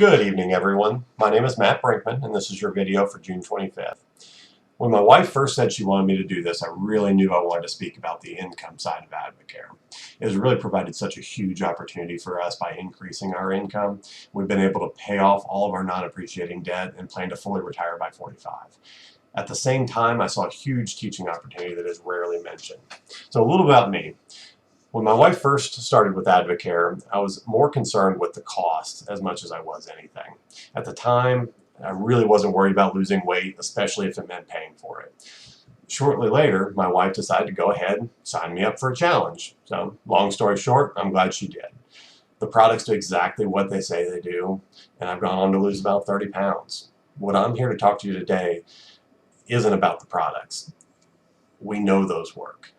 Good evening, everyone. My name is Matt Brinkman, and this is your video for June 25th. When my wife first said she wanted me to do this, I really knew I wanted to speak about the income side of Advocare. It has really provided such a huge opportunity for us by increasing our income. We've been able to pay off all of our non-appreciating debt and plan to fully retire by 45. At the same time, I saw a huge teaching opportunity that is rarely mentioned. So a little about me. When my wife first started with Advocare, I was more concerned with the cost as much as I was anything. At the time, I really wasn't worried about losing weight, especially if it meant paying for it. Shortly later, my wife decided to go ahead and sign me up for a challenge. So, long story short, I'm glad she did. The products do exactly what they say they do, and I've gone on to lose about 30 pounds. What I'm here to talk to you today isn't about the products. We know those work.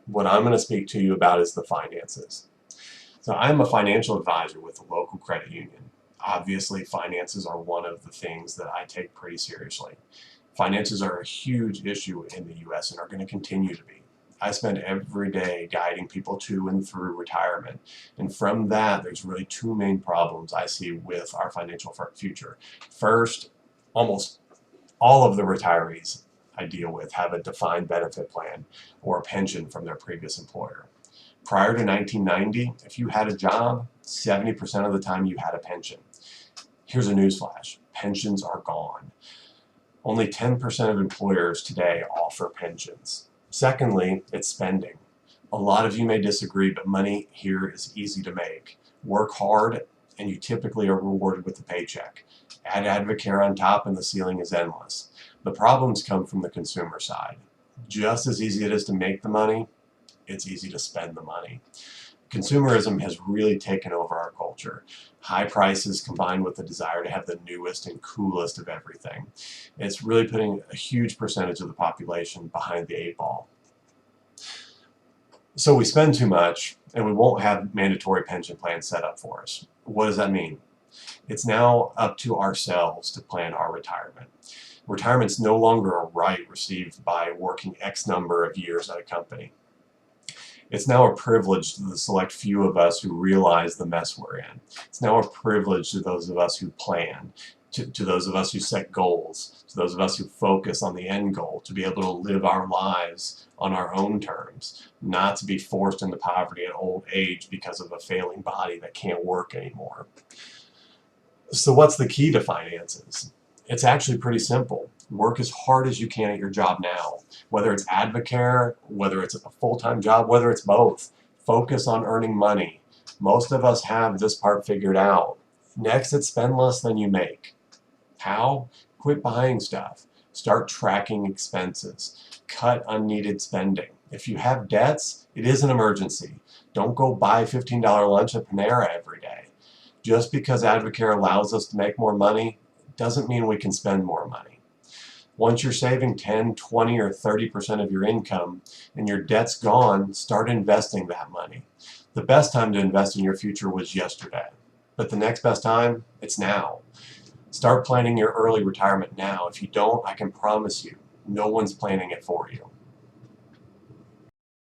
What I'm going to speak to you about is the finances. So I'm a financial advisor with a local credit union. Obviously, finances are one of the things that I take pretty seriously. Finances are a huge issue in the US and are going to continue to be. I spend every day guiding people to and through retirement. And from that, there's really two main problems I see with our financial future. First, almost all of the retirees I deal with have a defined benefit plan or a pension from their previous employer. Prior to 1990, if you had a job, 70% of the time you had a pension. Here's a newsflash: pensions are gone. Only 10% of employers today offer pensions. Secondly, it's spending. A lot of you may disagree, but money here is easy to make. Work hard, and you typically are rewarded with a paycheck. Add Advocare on top, and the ceiling is endless. The problems come from the consumer side. Just as easy it is to make the money, it's easy to spend the money. Consumerism has really taken over our culture. High prices combined with the desire to have the newest and coolest of everything. It's really putting a huge percentage of the population behind the eight ball. So we spend too much, and we won't have mandatory pension plans set up for us. What does that mean? It's now up to ourselves to plan our retirement. Retirement's no longer a right received by working X number of years at a company. It's now a privilege to the select few of us who realize the mess we're in. It's now a privilege to those of us who plan, to those of us who set goals, to those of us who focus on the end goal, to be able to live our lives on our own terms, not to be forced into poverty at old age because of a failing body that can't work anymore. So what's the key to finances? It's actually pretty simple. Work as hard as you can at your job now. Whether it's Advocare, whether it's a full-time job, whether it's both. Focus on earning money. Most of us have this part figured out. Next, it's spend less than you make. How? Quit buying stuff. Start tracking expenses. Cut unneeded spending. If you have debts, it is an emergency. Don't go buy $15 lunch at Panera every day. Just because Advocare allows us to make more money doesn't mean we can spend more money. Once you're saving 10, 20, or 30% of your income and your debt's gone, start investing that money. The best time to invest in your future was yesterday, but the next best time, it's now. Start planning your early retirement now. If you don't, I can promise you, no one's planning it for you.